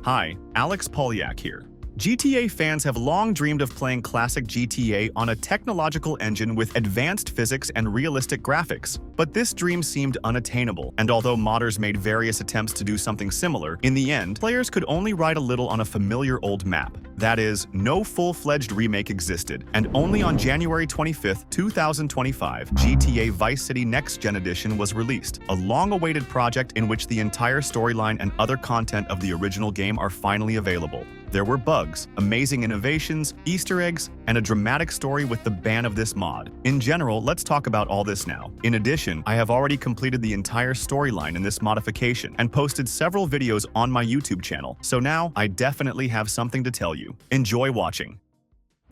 Hi, Alex Polyak here. GTA fans have long dreamed of playing classic GTA on a technological engine with advanced physics and realistic graphics. But this dream seemed unattainable, and although modders made various attempts to do something similar, in the end, players could only ride a little on a familiar old map. That is, no full-fledged remake existed, and only on January 25, 2025, GTA Vice City Next-Gen Edition was released, a long-awaited project in which the entire storyline and other content of the original game are finally available. There were bugs, amazing innovations, Easter eggs, and a dramatic story with the ban of this mod. In general, let's talk about all this now. In addition, I have already completed the entire storyline in this modification and posted several videos on my YouTube channel, so now I definitely have something to tell you. Enjoy watching.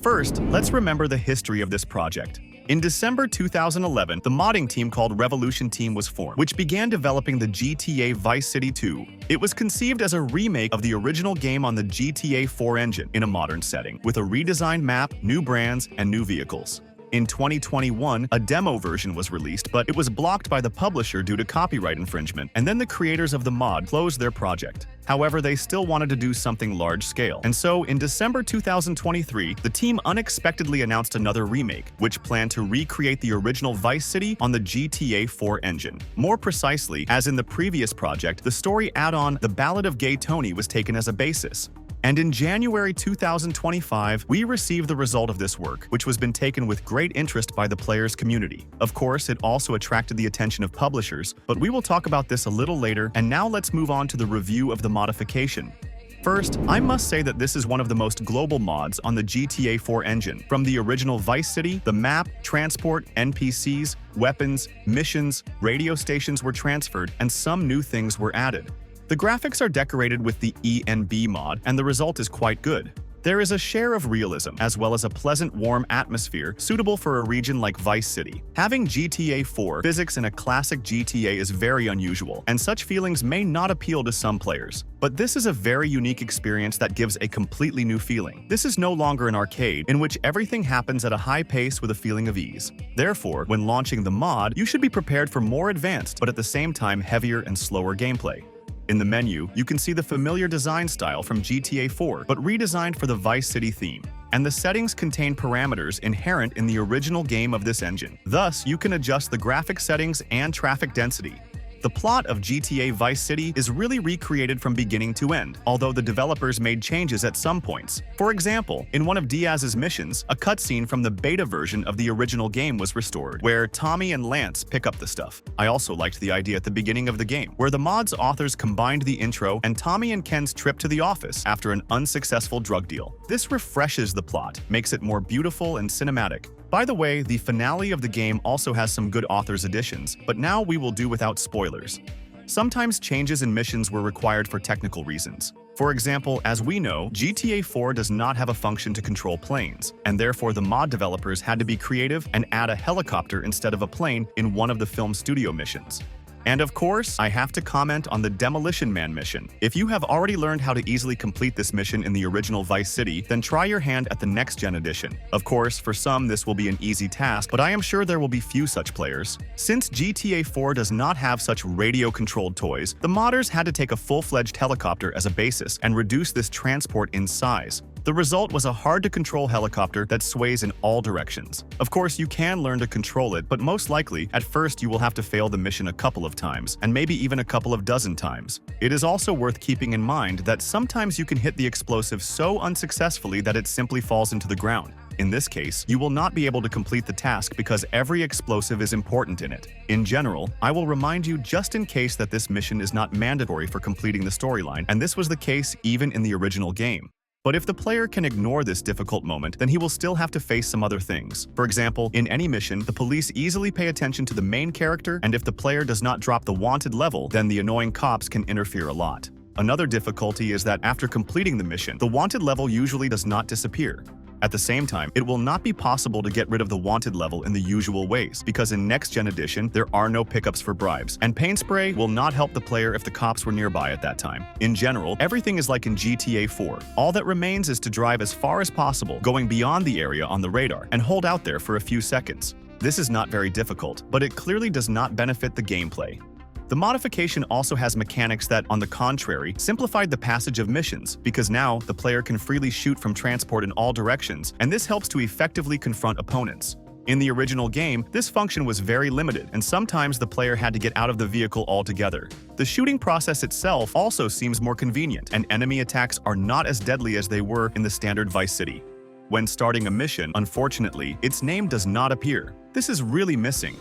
First, let's remember the history of this project. In December 2011, the modding team called Revolution Team was formed, which began developing the GTA Vice City 2. It was conceived as a remake of the original game on the GTA 4 engine in a modern setting, with a redesigned map, new brands, and new vehicles. In 2021, a demo version was released, but it was blocked by the publisher due to copyright infringement, and then the creators of the mod closed their project. However, they still wanted to do something large-scale, and so in December 2023, the team unexpectedly announced another remake, which planned to recreate the original Vice City on the GTA 4 engine. More precisely, as in the previous project, the story add-on The Ballad of Gay Tony was taken as a basis. And in January 2025, we received the result of this work, which has been taken with great interest by the players' community. Of course, it also attracted the attention of publishers, but we will talk about this a little later, and now let's move on to the review of the modification. First, I must say that this is one of the most global mods on the GTA 4 engine. From the original Vice City, the map, transport, NPCs, weapons, missions, radio stations were transferred, and some new things were added. The graphics are decorated with the ENB mod, and the result is quite good. There is a share of realism, as well as a pleasant, warm atmosphere suitable for a region like Vice City. Having GTA 4 physics in a classic GTA is very unusual, and such feelings may not appeal to some players. But this is a very unique experience that gives a completely new feeling. This is no longer an arcade, in which everything happens at a high pace with a feeling of ease. Therefore, when launching the mod, you should be prepared for more advanced, but at the same time heavier and slower gameplay. In the menu, you can see the familiar design style from GTA 4, but redesigned for the Vice City theme. And the settings contain parameters inherent in the original game of this engine. Thus, you can adjust the graphic settings and traffic density. The plot of GTA Vice City is really recreated from beginning to end, although the developers made changes at some points. For example, in one of Diaz's missions, a cutscene from the beta version of the original game was restored, where Tommy and Lance pick up the stuff. I also liked the idea at the beginning of the game, where the mod's authors combined the intro and Tommy and Ken's trip to the office after an unsuccessful drug deal. This refreshes the plot, makes it more beautiful and cinematic. By the way, the finale of the game also has some good authors' additions, but now we will do without spoilers. Sometimes changes in missions were required for technical reasons. For example, as we know, GTA 4 does not have a function to control planes, and therefore the mod developers had to be creative and add a helicopter instead of a plane in one of the film studio missions. And of course, I have to comment on the Demolition Man mission. If you have already learned how to easily complete this mission in the original Vice City, then try your hand at the Next-Gen edition. Of course, for some this will be an easy task, but I am sure there will be few such players. Since GTA 4 does not have such radio-controlled toys, the modders had to take a full-fledged helicopter as a basis and reduce this transport in size. The result was a hard-to-control helicopter that sways in all directions. Of course, you can learn to control it, but most likely, at first you will have to fail the mission a couple of times, and maybe even a couple of dozen times. It is also worth keeping in mind that sometimes you can hit the explosive so unsuccessfully that it simply falls into the ground. In this case, you will not be able to complete the task because every explosive is important in it. In general, I will remind you just in case that this mission is not mandatory for completing the storyline, and this was the case even in the original game. But if the player can ignore this difficult moment, then he will still have to face some other things. For example, in any mission, the police easily pay attention to the main character, and if the player does not drop the wanted level, then the annoying cops can interfere a lot. Another difficulty is that after completing the mission, the wanted level usually does not disappear. At the same time, it will not be possible to get rid of the wanted level in the usual ways, because in Next-Gen Edition, there are no pickups for bribes, and paint spray will not help the player if the cops were nearby at that time. In general, everything is like in GTA 4. All that remains is to drive as far as possible, going beyond the area on the radar, and hold out there for a few seconds. This is not very difficult, but it clearly does not benefit the gameplay. The modification also has mechanics that, on the contrary, simplified the passage of missions, because now the player can freely shoot from transport in all directions, and this helps to effectively confront opponents. In the original game, this function was very limited, and sometimes the player had to get out of the vehicle altogether. The shooting process itself also seems more convenient, and enemy attacks are not as deadly as they were in the standard Vice City. When starting a mission, unfortunately, its name does not appear. This is really missing.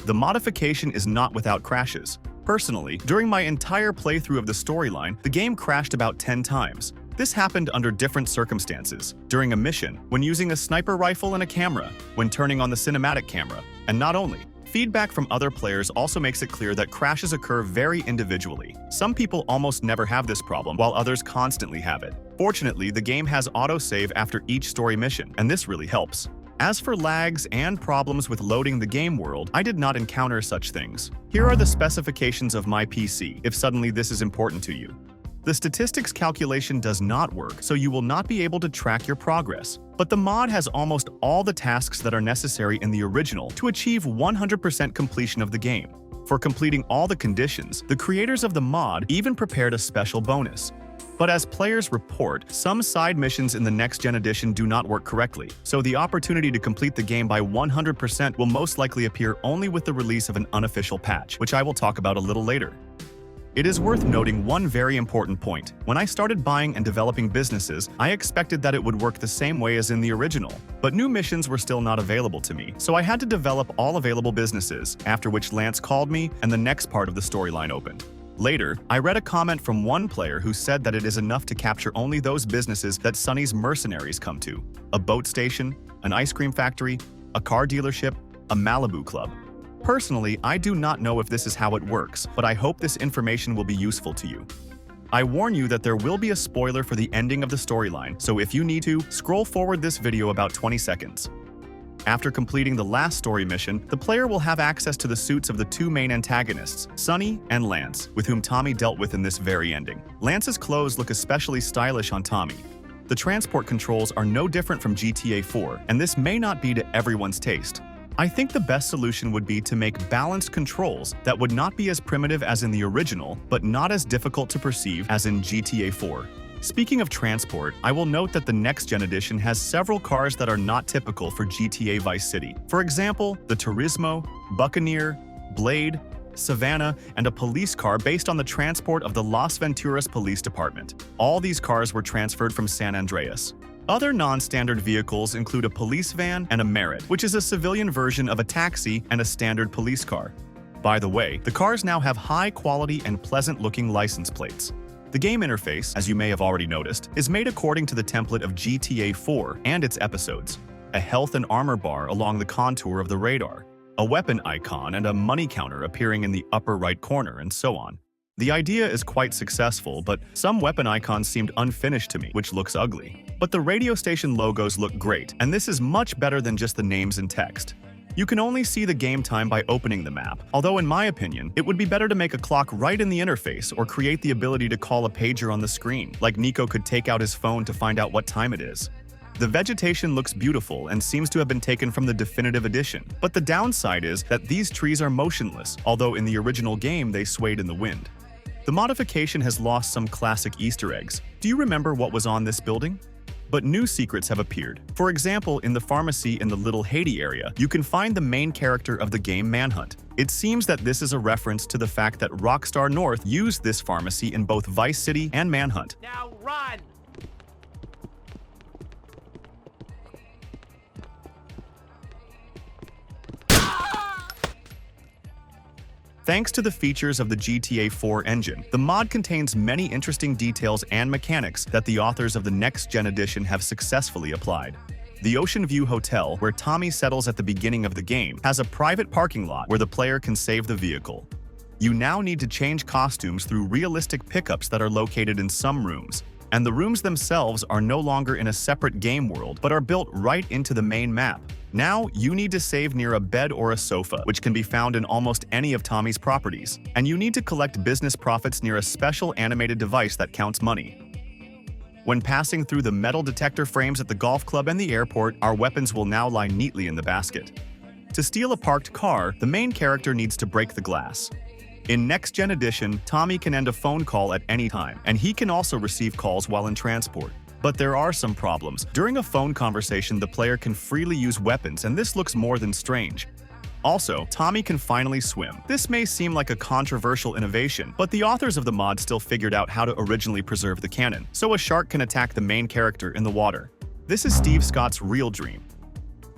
The modification is not without crashes. Personally, during my entire playthrough of the storyline, the game crashed about 10 times. This happened under different circumstances: during a mission, when using a sniper rifle and a camera, when turning on the cinematic camera, and not only. Feedback from other players also makes it clear that crashes occur very individually. Some people almost never have this problem, while others constantly have it. Fortunately, the game has autosave after each story mission, and this really helps. As for lags and problems with loading the game world, I did not encounter such things. Here are the specifications of my PC, if suddenly this is important to you. The statistics calculation does not work, so you will not be able to track your progress. But the mod has almost all the tasks that are necessary in the original to achieve 100% completion of the game. For completing all the conditions, the creators of the mod even prepared a special bonus. But as players report, some side missions in the Next-Gen edition do not work correctly, so the opportunity to complete the game by 100% will most likely appear only with the release of an unofficial patch, which I will talk about a little later. It is worth noting one very important point. When I started buying and developing businesses, I expected that it would work the same way as in the original, but new missions were still not available to me, so I had to develop all available businesses, after which Lance called me and the next part of the storyline opened. Later, I read a comment from one player who said that it is enough to capture only those businesses that Sonny's mercenaries come to: a boat station, an ice cream factory, a car dealership, a Malibu club. Personally, I do not know if this is how it works, but I hope this information will be useful to you. I warn you that there will be a spoiler for the ending of the storyline, so if you need to, scroll forward this video about 20 seconds. After completing the last story mission, the player will have access to the suits of the two main antagonists, Sonny and Lance, with whom Tommy dealt with in this very ending. Lance's clothes look especially stylish on Tommy. The transport controls are no different from GTA 4, and this may not be to everyone's taste. I think the best solution would be to make balanced controls that would not be as primitive as in the original, but not as difficult to perceive as in GTA 4. Speaking of transport, I will note that the Next-Gen edition has several cars that are not typical for GTA Vice City. For example, the Turismo, Buccaneer, Blade, Savannah, and a police car based on the transport of the Las Venturas Police Department. All these cars were transferred from San Andreas. Other non-standard vehicles include a police van and a Merit, which is a civilian version of a taxi and a standard police car. By the way, the cars now have high-quality and pleasant-looking license plates. The game interface, as you may have already noticed, is made according to the template of GTA 4 and its episodes. A health and armor bar along the contour of the radar, a weapon icon and a money counter appearing in the upper right corner, and so on. The idea is quite successful, but some weapon icons seemed unfinished to me, which looks ugly. But the radio station logos look great, and this is much better than just the names and text. You can only see the game time by opening the map, although in my opinion, it would be better to make a clock right in the interface or create the ability to call a pager on the screen, like Nico could take out his phone to find out what time it is. The vegetation looks beautiful and seems to have been taken from the definitive edition, but the downside is that these trees are motionless, although in the original game they swayed in the wind. The modification has lost some classic Easter eggs. Do you remember what was on this building? But new secrets have appeared. For example, in the pharmacy in the Little Haiti area, you can find the main character of the game Manhunt. It seems that this is a reference to the fact that Rockstar North used this pharmacy in both Vice City and Manhunt. Now run! Thanks to the features of the GTA 4 engine, the mod contains many interesting details and mechanics that the authors of the Next-Gen edition have successfully applied. The Ocean View Hotel, where Tommy settles at the beginning of the game, has a private parking lot where the player can save the vehicle. You now need to change costumes through realistic pickups that are located in some rooms, and the rooms themselves are no longer in a separate game world, but are built right into the main map. Now, you need to save near a bed or a sofa, which can be found in almost any of Tommy's properties, and you need to collect business profits near a special animated device that counts money. When passing through the metal detector frames at the golf club and the airport, our weapons will now lie neatly in the basket. To steal a parked car, the main character needs to break the glass. In Next-Gen Edition, Tommy can end a phone call at any time, and he can also receive calls while in transport. But there are some problems. During a phone conversation, the player can freely use weapons, and this looks more than strange. Also, Tommy can finally swim. This may seem like a controversial innovation, but the authors of the mod still figured out how to originally preserve the canon, so a shark can attack the main character in the water. This is Steve Scott's real dream.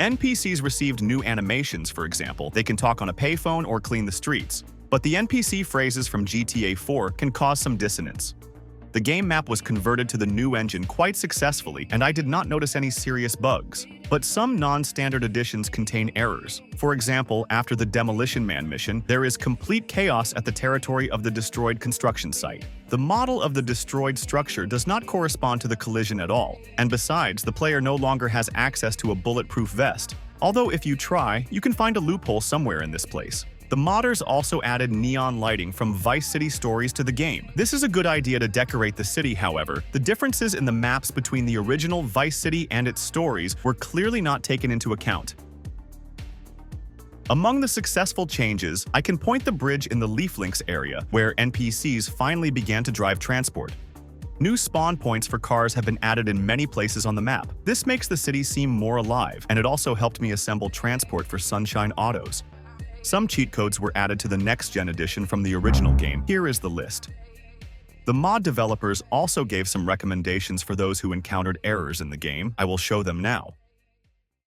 NPCs received new animations, for example. They can talk on a payphone or clean the streets. But the NPC phrases from GTA 4 can cause some dissonance. The game map was converted to the new engine quite successfully, and I did not notice any serious bugs. But some non-standard editions contain errors. For example, after the Demolition Man mission, there is complete chaos at the territory of the destroyed construction site. The model of the destroyed structure does not correspond to the collision at all, and besides, the player no longer has access to a bulletproof vest. Although if you try, you can find a loophole somewhere in this place. The modders also added neon lighting from Vice City stories to the game. This is a good idea to decorate the city, however. The differences in the maps between the original Vice City and its stories were clearly not taken into account. Among the successful changes, I can point the bridge in the Leaf Links area, where NPCs finally began to drive transport. New spawn points for cars have been added in many places on the map. This makes the city seem more alive, and it also helped me assemble transport for Sunshine Autos. Some cheat codes were added to the Next-Gen Edition from the original game. Here is the list. The mod developers also gave some recommendations for those who encountered errors in the game. I will show them now.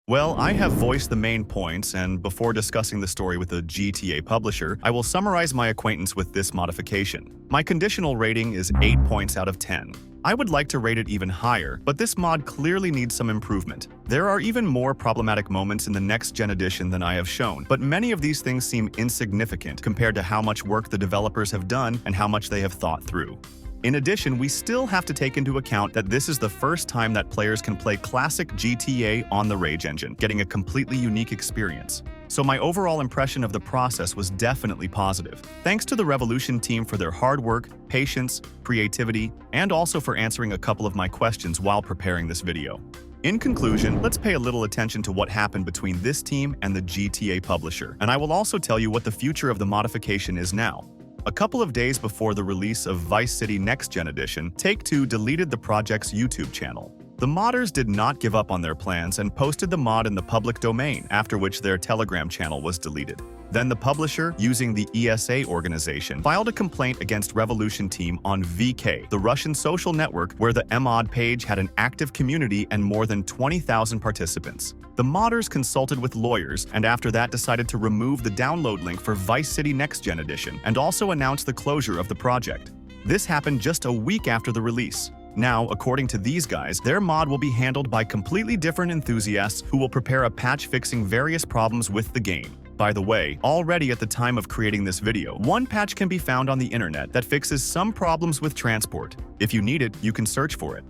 Well, I have voiced the main points, and before discussing the story with the GTA publisher, I will summarize my acquaintance with this modification. My conditional rating is 8 points out of 10. I would like to rate it even higher, but this mod clearly needs some improvement. There are even more problematic moments in the Next-Gen Edition than I have shown, but many of these things seem insignificant compared to how much work the developers have done and how much they have thought through. In addition, we still have to take into account that this is the first time that players can play classic GTA on the Rage engine, getting a completely unique experience. So my overall impression of the process was definitely positive. Thanks to the Revolution team for their hard work, patience, creativity, and also for answering a couple of my questions while preparing this video. In conclusion, let's pay a little attention to what happened between this team and the GTA publisher, and I will also tell you what the future of the modification is now. A couple of days before the release of Vice City Next-Gen Edition, Take-Two deleted the project's YouTube channel. The modders did not give up on their plans and posted the mod in the public domain, after which their Telegram channel was deleted. Then the publisher, using the ESA organization, filed a complaint against Revolution Team on VK, the Russian social network where the MOD page had an active community and more than 20,000 participants. The modders consulted with lawyers and after that decided to remove the download link for Vice City Next-Gen Edition and also announced the closure of the project. This happened just a week after the release. Now, according to these guys, their mod will be handled by completely different enthusiasts who will prepare a patch fixing various problems with the game. By the way, already at the time of creating this video, one patch can be found on the internet that fixes some problems with transport. If you need it, you can search for it.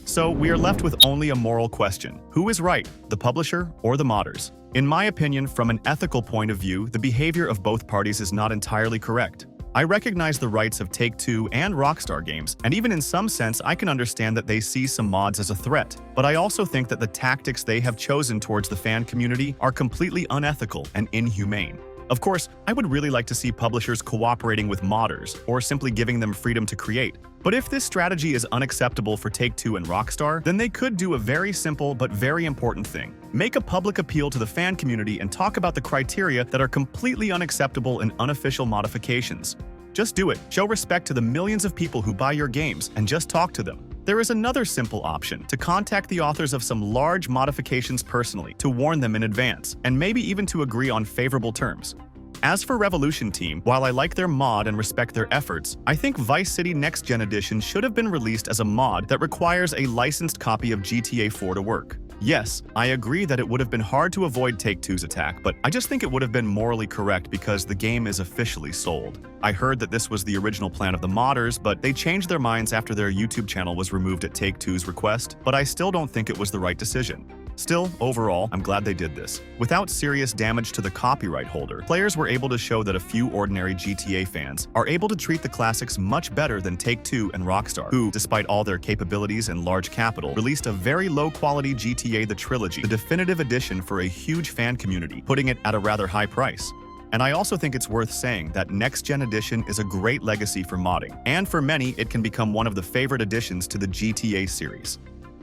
So we are left with only a moral question. Who is right, the publisher or the modders? In my opinion, from an ethical point of view, the behavior of both parties is not entirely correct. I recognize the rights of Take-Two and Rockstar Games, and even in some sense I can understand that they see some mods as a threat, but I also think that the tactics they have chosen towards the fan community are completely unethical and inhumane. Of course, I would really like to see publishers cooperating with modders, or simply giving them freedom to create. But if this strategy is unacceptable for Take-Two and Rockstar, then they could do a very simple but very important thing. Make a public appeal to the fan community and talk about the criteria that are completely unacceptable in unofficial modifications. Just do it. Show respect to the millions of people who buy your games and just talk to them. There is another simple option, to contact the authors of some large modifications personally, to warn them in advance, and maybe even to agree on favorable terms. As for Revolution Team, while I like their mod and respect their efforts, I think Vice City Next-Gen Edition should have been released as a mod that requires a licensed copy of GTA 4 to work. Yes, I agree that it would have been hard to avoid Take-Two's attack, but I just think it would have been morally correct because the game is officially sold. I heard that this was the original plan of the modders, but they changed their minds after their YouTube channel was removed at Take-Two's request, but I still don't think it was the right decision. Still, overall, I'm glad they did this. Without serious damage to the copyright holder, players were able to show that a few ordinary GTA fans are able to treat the classics much better than Take-Two and Rockstar, who, despite all their capabilities and large capital, released a very low-quality GTA The Trilogy, the definitive edition for a huge fan community, putting it at a rather high price. And I also think it's worth saying that Next Gen Edition is a great legacy for modding, and for many, it can become one of the favorite additions to the GTA series.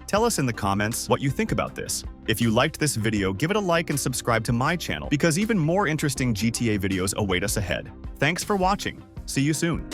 Tell us in the comments what you think about this. If you liked this video, give it a like and subscribe to my channel because even more interesting GTA videos await us ahead. Thanks for watching. See you soon.